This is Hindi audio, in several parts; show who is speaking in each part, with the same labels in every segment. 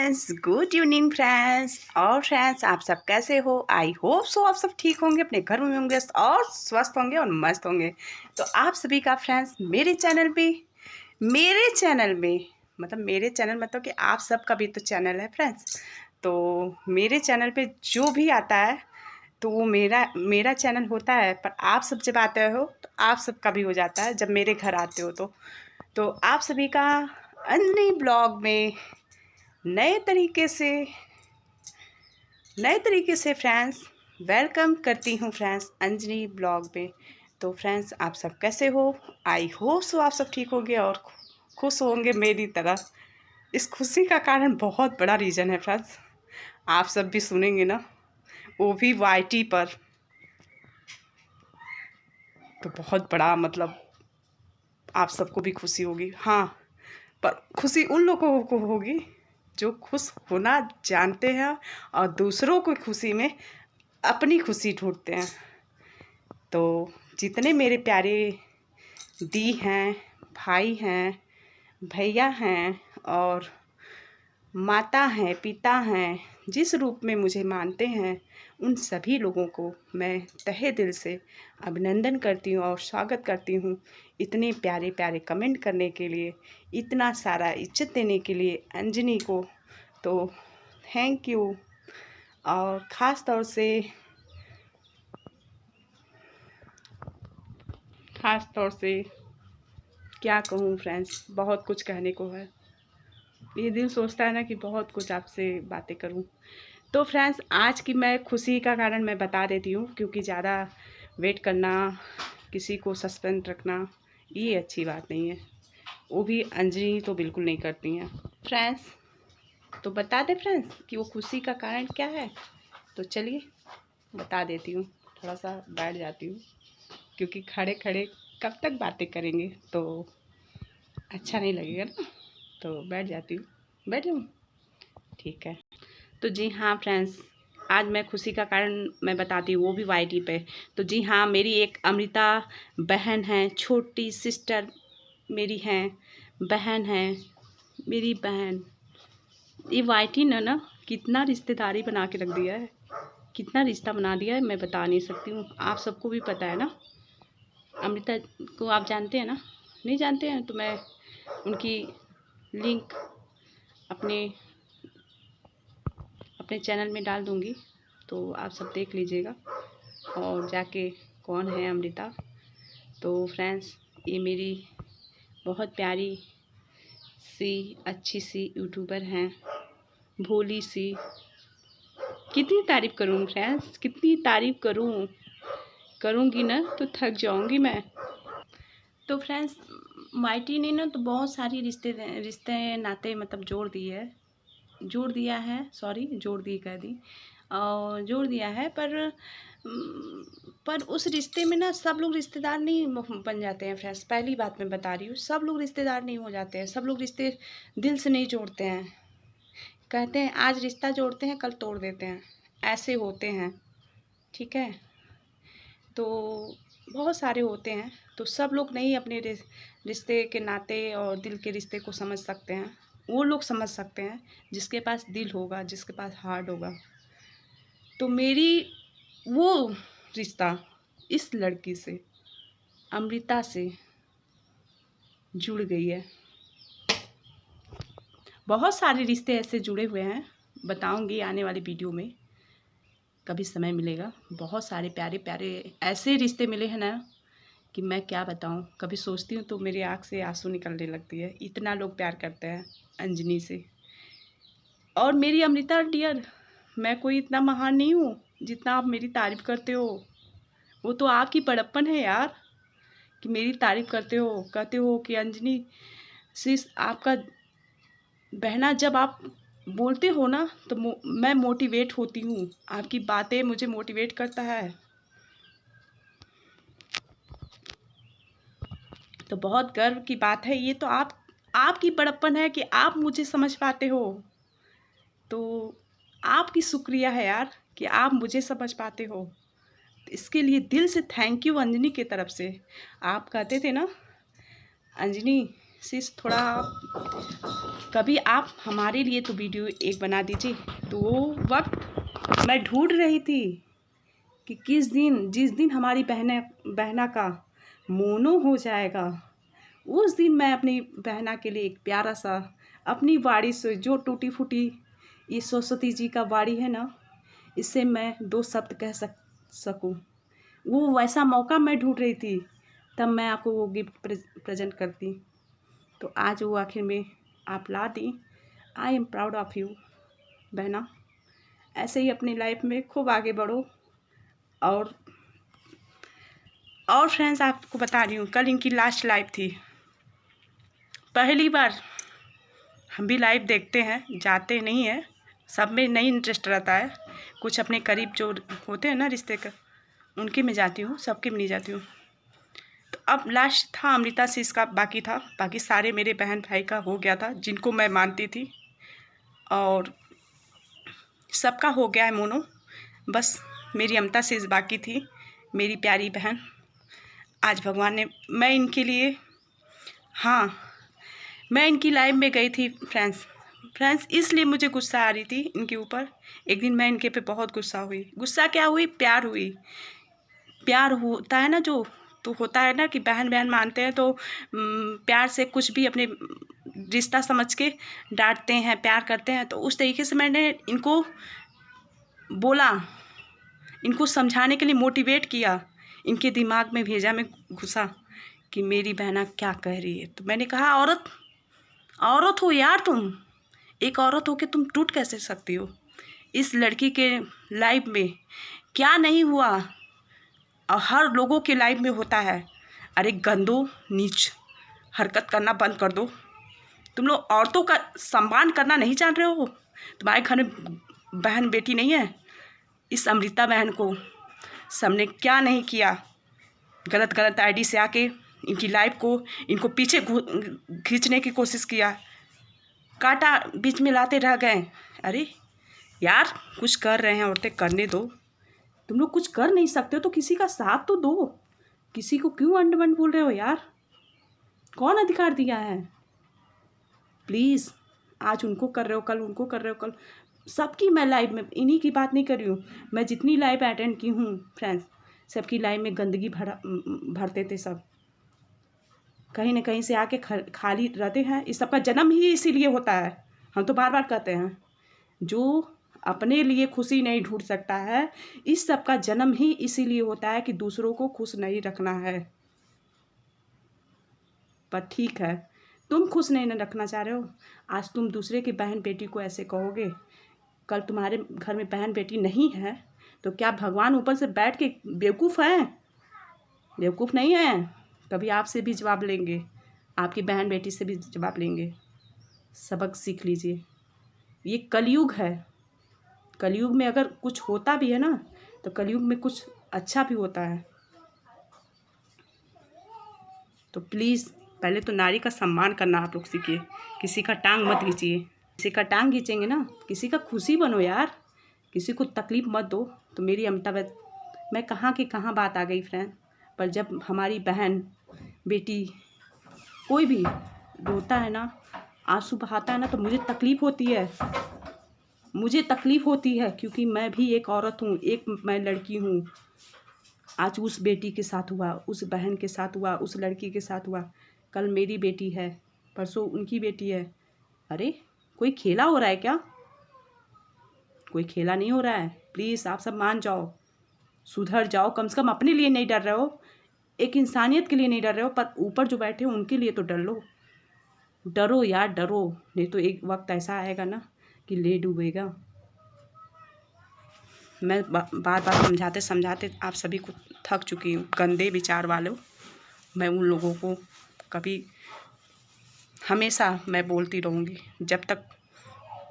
Speaker 1: Friends, good evening friends. और फ्रेंड्स, आप सब कैसे हो? आई होप सो आप सब ठीक होंगे, अपने घर में होंगे और स्वस्थ होंगे और मस्त होंगे। तो आप सभी का फ्रेंड्स मेरे चैनल में मतलब कि आप सबका भी तो चैनल है फ्रेंड्स। तो मेरे चैनल पे जो भी आता है तो वो मेरा चैनल होता है, पर आप सब जब आते हो तो आप सबका भी हो जाता है जब मेरे घर आते हो। तो आप सभी का अंजनी ब्लॉग में नए तरीके से फ्रेंड्स वेलकम करती हूँ फ्रेंड्स अंजनी ब्लॉग में। तो फ्रेंड्स, आप सब कैसे हो? आई होप सो आप सब ठीक होंगे और खुश होंगे मेरी तरह। इस खुशी का कारण बहुत बड़ा रीज़न है फ्रेंड्स, आप सब भी सुनेंगे ना, वो भी वाईटी पर। तो बहुत बड़ा मतलब आप सबको भी खुशी होगी, हाँ, पर खुशी उन लोगों को होगी जो खुश होना जानते हैं और दूसरों को खुशी में अपनी खुशी ढूंढते हैं। तो जितने मेरे प्यारे दी हैं, भाई हैं, भैया हैं और माता हैं, पिता हैं, जिस रूप में मुझे मानते हैं, उन सभी लोगों को मैं तहे दिल से अभिनंदन करती हूँ और स्वागत करती हूँ इतने प्यारे प्यारे कमेंट करने के लिए, इतना सारा इज्जत देने के लिए अंजनी को। तो थैंक यू। और ख़ास तौर से क्या कहूँ फ्रेंड्स, बहुत कुछ कहने को है। ये दिल सोचता है ना कि बहुत कुछ आपसे बातें करूं। तो फ्रेंड्स, आज की मैं खुशी का कारण मैं बता देती हूँ, क्योंकि ज़्यादा वेट करना, किसी को सस्पेंस रखना, ये अच्छी बात नहीं है। वो भी अंजनी तो बिल्कुल नहीं करती हैं फ्रेंड्स। तो बता दे फ्रेंड्स कि वो खुशी का कारण क्या है। तो चलिए बता देती हूँ। थोड़ा सा बैठ जाती हूँ, क्योंकि खड़े खड़े कब तक बातें करेंगे तो अच्छा नहीं लगेगा ना। तो बैठ जाती हूँ, बैठ जाऊँ, ठीक है। तो जी हाँ फ्रेंड्स, आज मैं खुशी का कारण मैं बताती हूँ, वो भी वाईटी पे। तो जी हाँ, मेरी एक अमृता बहन है, छोटी सिस्टर मेरी है, बहन है, मेरी बहन। ये वाईटी ने ना कितना रिश्तेदारी बना के रख दिया है, कितना रिश्ता बना दिया है, मैं बता नहीं सकती हूँ। आप सबको भी पता है ना, अमृता को आप जानते हैं ना? नहीं जानते हैं तो मैं उनकी लिंक अपने चैनल में डाल दूँगी, तो आप सब देख लीजिएगा और जाके कौन है अमृता। तो फ्रेंड्स, ये मेरी बहुत प्यारी सी अच्छी सी यूट्यूबर हैं, भोली सी। कितनी तारीफ़ करूँ फ्रेंड्स, कितनी तारीफ़ करूँगी ना तो थक जाऊँगी मैं। तो फ्रेंड्स, वाईटी ने ना तो बहुत सारी रिश्ते नाते मतलब जोड़ दिया है, पर उस रिश्ते में ना सब लोग रिश्तेदार नहीं बन जाते हैं फ्रेंड्स। पहली बात मैं बता रही हूँ, सब लोग रिश्तेदार नहीं हो जाते हैं, सब लोग रिश्ते दिल से नहीं जोड़ते हैं। कहते हैं आज रिश्ता जोड़ते हैं, कल तोड़ देते हैं, ऐसे होते हैं, ठीक है। तो बहुत सारे होते हैं, तो सब लोग नहीं अपने रिश्ते के नाते और दिल के रिश्ते को समझ सकते हैं। वो लोग समझ सकते हैं जिसके पास दिल होगा, जिसके पास हार्ट होगा। तो मेरी वो रिश्ता इस लड़की से, अमृता से जुड़ गई है। बहुत सारे रिश्ते ऐसे जुड़े हुए हैं, बताऊंगी आने वाली वीडियो में, कभी समय मिलेगा। बहुत सारे प्यारे प्यारे ऐसे रिश्ते मिले हैं ना कि मैं क्या बताऊं। कभी सोचती हूँ तो मेरी आँख से आंसू निकलने लगती है, इतना लोग प्यार करते हैं अंजनी से। और मेरी अमृता डियर, मैं कोई इतना महान नहीं हूँ जितना आप मेरी तारीफ़ करते हो। वो तो आपकी बड़प्पन है यार, कि मेरी तारीफ़ करते हो, कहते हो कि अंजनी सिर्फ आपका बहना, जब आप बोलते हो ना तो मैं मोटिवेट होती हूँ, आपकी बातें मुझे मोटिवेट करता है। तो बहुत गर्व की बात है ये, तो आपकी बड़प्पन है कि आप मुझे समझ पाते हो। तो आपकी शुक्रिया है यार कि आप मुझे समझ पाते हो। इसके लिए दिल से थैंक यू अंजनी की तरफ से। आप कहते थे ना, अंजनी सिस थोड़ा कभी आप हमारे लिए तो वीडियो एक बना दीजिए। तो वो वक्त मैं ढूंढ रही थी कि जिस दिन हमारी बहना का मोनो हो जाएगा, उस दिन मैं अपनी बहना के लिए एक प्यारा सा अपनी वाड़ी से, जो टूटी फूटी ये सरस्वती जी का वाड़ी है ना, इससे मैं 2 शब्द कह सकूं, वो वैसा मौका मैं ढूंढ रही थी। तब मैं आपको वो गिफ्ट प्रेजेंट करती। तो आज वो आखिर में आप ला दी। I am proud of you बहना। ऐसे ही अपनी लाइफ में खूब आगे बढ़ो। और फ्रेंड्स, आपको बता रही हूँ, कल इनकी लास्ट लाइव थी। पहली बार हम भी लाइव देखते हैं, जाते नहीं हैं, सब में नहीं इंटरेस्ट रहता है। कुछ अपने करीब जो होते हैं ना रिश्ते का, उनके में जाती हूँ, सबके में नहीं जाती हूँ। तो अब लास्ट था अमृता सिस का, बाकी था। बाकी सारे मेरे बहन भाई का हो गया था, जिनको मैं मानती थी, और सबका हो गया है मोनो। बस मेरी अमृता सिस बाकी थी, मेरी प्यारी बहन। आज भगवान ने, मैं इनके लिए, हाँ, मैं इनकी लाइव में गई थी फ्रेंड्स, इसलिए मुझे गुस्सा आ रही थी इनके ऊपर। एक दिन मैं इनके पे बहुत गुस्सा हुई। गुस्सा क्या हुई, प्यार हुई। प्यार होता है ना, जो तो होता है ना कि बहन बहन मानते हैं तो प्यार से कुछ भी अपने रिश्ता समझ के डांटते हैं, प्यार करते हैं। तो उस तरीके से मैंने इनको बोला, इनको समझाने के लिए मोटिवेट किया, इनके दिमाग में भेजा, मैं घुसा कि मेरी बहना क्या कह रही है। तो मैंने कहा, औरत हो यार, तुम एक औरत हो के तुम टूट कैसे सकती हो? इस लड़की के लाइफ में क्या नहीं हुआ, और हर लोगों के लाइफ में होता है। अरे गंदो, नीच हरकत करना बंद कर दो। तुम लोग औरतों का सम्मान करना नहीं जान रहे हो? तुम्हारे घर में बहन बेटी नहीं है? इस अमृता बहन को सबने क्या नहीं किया, गलत आईडी से आके इनकी लाइफ को, इनको पीछे खींचने की कोशिश किया, काटा, बीच में लाते रह गए। अरे यार, कुछ कर रहे हैं औरतें, करने दो। तुम लोग कुछ कर नहीं सकते हो तो किसी का साथ तो दो। किसी को क्यों अंड बंड बोल रहे हो यार? कौन अधिकार दिया है? प्लीज़, आज उनको कर रहे हो, कल उनको कर रहे हो, कल सबकी। मैं लाइव में इन्हीं की बात नहीं कर रही हूँ, मैं जितनी लाइव अटेंड की हूँ फ्रेंड्स, सबकी लाइव में गंदगी भरते थे सब, कहीं ना कहीं से आके खाली रहते हैं। इस सबका जन्म ही इसीलिए होता है। हम तो बार बार कहते हैं, जो अपने लिए खुशी नहीं ढूंढ सकता है, इस सब का जन्म ही इसीलिए होता है कि दूसरों को खुश नहीं रखना है। पर ठीक है, तुम खुश नहीं रखना चाह रहे हो, आज तुम दूसरे की बहन बेटी को ऐसे कहोगे, कल तुम्हारे घर में बहन बेटी नहीं है तो क्या भगवान ऊपर से बैठ के बेवकूफ़ हैं? बेवकूफ़ नहीं है। कभी आपसे भी जवाब लेंगे, आपकी बहन बेटी से भी जवाब लेंगे। सबक सीख लीजिए, ये कलयुग है। कलयुग में अगर कुछ होता भी है ना, तो कलयुग में कुछ अच्छा भी होता है। तो प्लीज़, पहले तो नारी का सम्मान करना आप लोग सीखिए। किसी का टांग मत खींचिए। किसी का टांग खींचेंगे ना, किसी का खुशी बनो यार, किसी को तकलीफ़ मत दो। तो मेरी अमृता, मैं कहाँ की कहाँ बात आ गई फ्रेंड। पर जब हमारी बहन बेटी कोई भी रोता है ना, आंसू बहाता है ना, तो मुझे तकलीफ़ होती है। मुझे तकलीफ़ होती है, क्योंकि मैं भी एक औरत हूँ, एक मैं लड़की हूँ। आज उस बेटी के साथ हुआ, उस बहन के साथ हुआ, उस लड़की के साथ हुआ, कल मेरी बेटी है, परसों उनकी बेटी है। अरे कोई खेला हो रहा है क्या? कोई खेला नहीं हो रहा है। प्लीज़ आप सब मान जाओ, सुधर जाओ। कम से कम अपने लिए नहीं डर रहे हो, एक इंसानियत के लिए नहीं डर रहे हो, पर ऊपर जो बैठे हो उनके लिए तो डर लो। डरो यार, डरो, नहीं तो एक वक्त ऐसा आएगा ना कि ले डूबेगा। मैं बार बार समझाते समझाते आप सभी को थक चुकी हूँ। गंदे विचार वालों, मैं उन लोगों को कभी, हमेशा मैं बोलती रहूँगी जब तक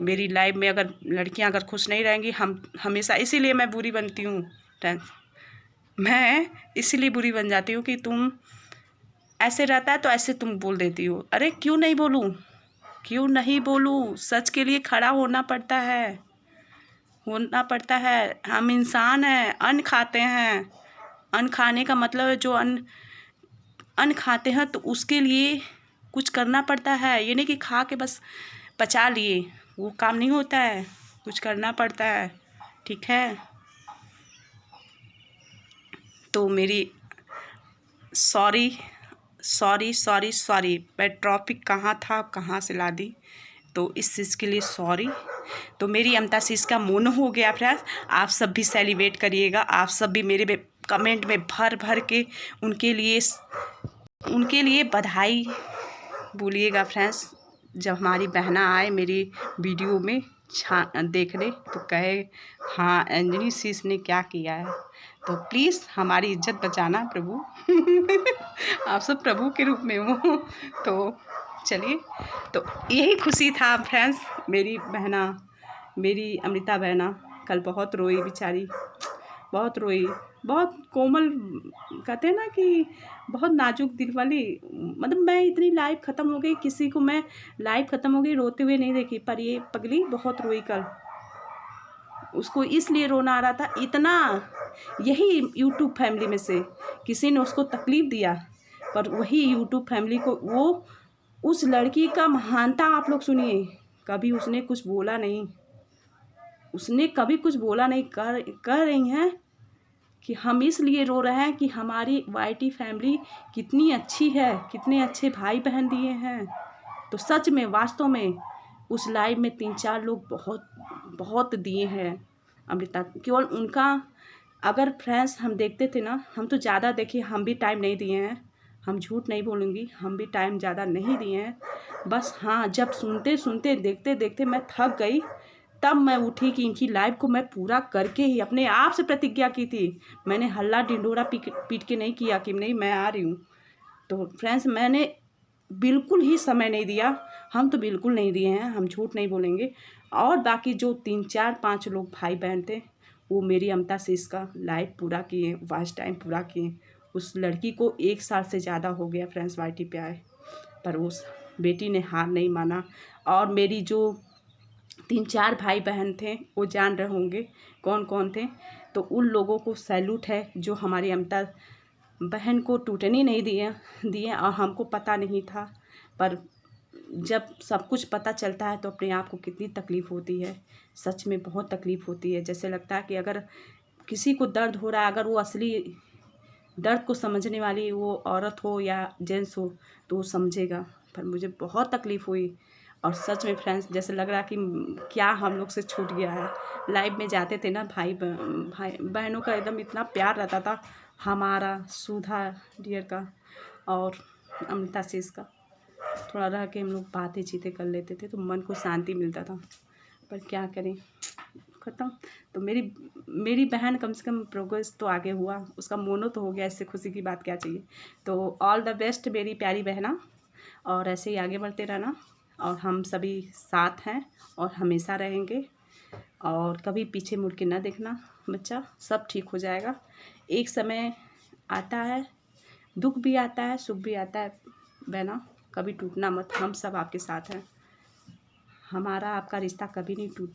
Speaker 1: मेरी लाइफ में अगर लड़कियां अगर खुश नहीं रहेंगी। हम हमेशा, इसीलिए मैं बुरी बनती हूँ फ्रेंड्स। मैं इसीलिए बुरी बन जाती हूँ कि तुम ऐसे रहता है तो ऐसे तुम बोल देती हो। अरे क्यों नहीं बोलूँ, क्यों नहीं बोलूँ? सच के लिए खड़ा होना पड़ता है, होना पड़ता है। हम इंसान हैं, अन्न खाते हैं। अन्न खाने का मतलब है, जो अन्न खाते हैं तो उसके लिए कुछ करना पड़ता है, ये नहीं कि खा के बस पचा लिए, वो काम नहीं होता है, कुछ करना पड़ता है, ठीक है। तो मेरी सॉरी सॉरी सॉरी सॉरी, मैं टॉपिक कहाँ था, कहाँ से ला दी, तो इस चीज़ के लिए सॉरी। तो मेरी अमता शीष का मोनो हो गया फ्रेंड्स, आप सब भी सेलिब्रेट करिएगा, आप सब भी मेरे कमेंट में भर भर के उनके लिए बधाई बोलिएगा फ्रेंड्स। जब हमारी बहना आए मेरी वीडियो में देखने तो कहे हाँ अंजनी शीष ने क्या किया है। तो प्लीज़ हमारी इज्जत बचाना प्रभु आप सब प्रभु के रूप में हो। तो चलिए, तो यही खुशी था फ्रेंड्स। मेरी बहना, मेरी अमृता बहना कल बहुत रोई बेचारी, बहुत रोई, बहुत कोमल, कहते हैं ना कि बहुत नाजुक दिल वाली। मतलब मैं इतनी लाइफ ख़त्म हो गई, किसी को मैं लाइफ ख़त्म हो गई रोते हुए नहीं देखी, पर ये पगली बहुत रोई कल। उसको इसलिए रोना आ रहा था इतना, यही यूट्यूब फैमिली में से किसी ने उसको तकलीफ़ दिया, पर वही यूट्यूब फैमिली को, वो उस लड़की का महानता आप लोग सुनिए, कभी उसने कुछ बोला नहीं, उसने कभी कुछ बोला नहीं। कर रही हैं कि हम इसलिए रो रहे हैं कि हमारी वाईटी फैमिली कितनी अच्छी है, कितने अच्छे भाई बहन दिए हैं। तो सच में वास्तव में उस लाइव में 3-4 लोग बहुत बहुत दिए हैं अमृता, केवल उनका। अगर फ्रेंड्स हम देखते थे ना, हम तो ज़्यादा देखिए, हम भी टाइम नहीं दिए हैं, हम झूठ नहीं बोलूँगी, हम भी टाइम ज़्यादा नहीं दिए हैं। बस हाँ, जब सुनते सुनते देखते देखते मैं थक गई, तब मैं उठी कि इनकी लाइव को मैं पूरा करके ही अपने आप से प्रतिज्ञा की थी। मैंने हल्ला ढिंढोरा पीट के नहीं किया कि नहीं मैं आ रही हूँ। तो फ्रेंड्स मैंने बिल्कुल ही समय नहीं दिया, हम तो बिल्कुल नहीं दिए हैं, हम झूठ नहीं बोलेंगे। और बाकी जो 3-4-5 लोग भाई बहन थे, वो मेरी अमता शीष का लाइव पूरा किए, वॉच टाइम पूरा किए। उस लड़की को 1 साल से ज़्यादा हो गया फ्रेंड्स वाईटी पे आए, पर उस बेटी ने हार नहीं माना। और मेरी जो 3-4 भाई बहन थे, वो जान रहे होंगे कौन कौन थे, तो उन लोगों को सैल्यूट है जो हमारी अमता बहन को टूटने नहीं दिए। और हमको पता नहीं था, पर जब सब कुछ पता चलता है तो अपने आप को कितनी तकलीफ़ होती है, सच में बहुत तकलीफ़ होती है। जैसे लगता है कि अगर किसी को दर्द हो रहा है, अगर वो असली दर्द को समझने वाली वो औरत हो या जेंट्स हो तो वो समझेगा, पर मुझे बहुत तकलीफ़ हुई। और सच में फ्रेंड्स जैसे लग रहा कि क्या हम लोग से छूट गया है। लाइव में जाते थे ना, भाई बहनों का एकदम इतना प्यार रहता था, हमारा सुधा डियर का और अमृता शीष का। थोड़ा रह के हम लोग बातें चीतें कर लेते थे तो मन को शांति मिलता था, पर क्या करें, ख़त्म। तो मेरी बहन कम से कम प्रोग्रेस तो आगे हुआ, उसका मोनो तो हो गया, इससे खुशी की बात क्या चाहिए। तो ऑल द बेस्ट मेरी प्यारी बहना, और ऐसे ही आगे बढ़ते रहना, और हम सभी साथ हैं और हमेशा रहेंगे। और कभी पीछे मुड़ के ना देखना बच्चा, सब ठीक हो जाएगा। एक समय आता है, दुख भी आता है, सुख भी आता है बहना, कभी टूटना मत, हम सब आपके साथ हैं। हमारा आपका रिश्ता कभी नहीं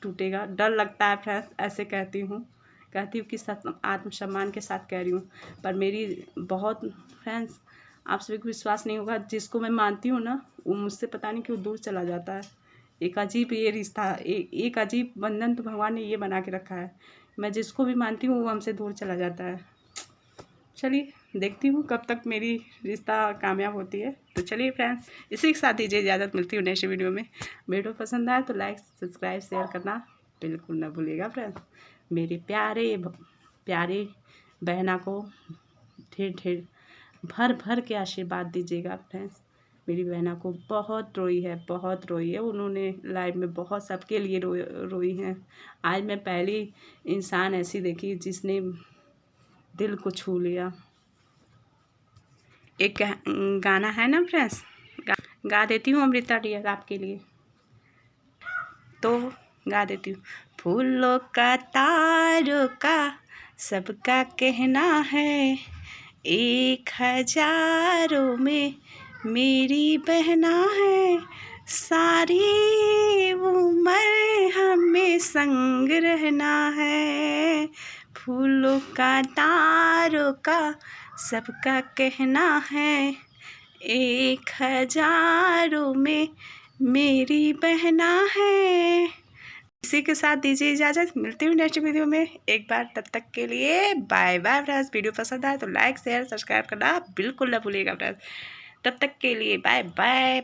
Speaker 1: टूटेगा। डर लगता है फ्रेंड्स, ऐसे कहती हूँ कि आत्मसम्मान के साथ कह रही हूँ, पर मेरी बहुत फ्रेंड्स, आप सभी को विश्वास नहीं होगा, जिसको मैं मानती हूँ ना, वो मुझसे पता नहीं क्यों दूर चला जाता है। एक अजीब ये रिश्ता, एक अजीब बंधन तो भगवान ने ये बना के रखा है। मैं जिसको भी मानती हूँ वो हमसे दूर चला जाता है। चलिए देखती हूँ कब तक मेरी रिश्ता कामयाब होती है। तो चलिए फ्रेंड्स, इसी के साथ दीजिए इजाज़त, मिलती हूँ नेक्स्ट वीडियो में। वीडियो पसंद आए तो लाइक सब्सक्राइब शेयर करना बिल्कुल ना भूलिएगा फ्रेंड्स। मेरे प्यारे बहना को ढेर ढेर भर भर के आशीर्वाद दीजिएगा फ्रेंड्स। मेरी बहना को बहुत रोई है, उन्होंने लाइव में बहुत सबके लिए रोई हैं। आज मैं पहली इंसान ऐसी देखी जिसने दिल को छू लिया। एक गाना है ना फ्रेंड्स, गा देती हूँ अमृता डियर आपके लिए, तो गा देती हूँ। फूलों का तारों का सबका कहना है, 1000 में मेरी बहना है, सारी उम्र हमें संग रहना है। फूलों का तारों का सबका कहना है, 1000 में मेरी बहना है। इसी के साथ दीजिए इजाज़त, मिलती हूँ नेक्स्ट वीडियो में एक बार। तब तक के लिए बाय बाय फ्रेंड्स। वीडियो पसंद आए तो लाइक शेयर सब्सक्राइब करना बिल्कुल ना भूलिएगा फ्रेंड्स। तब तक के लिए बाय बाय।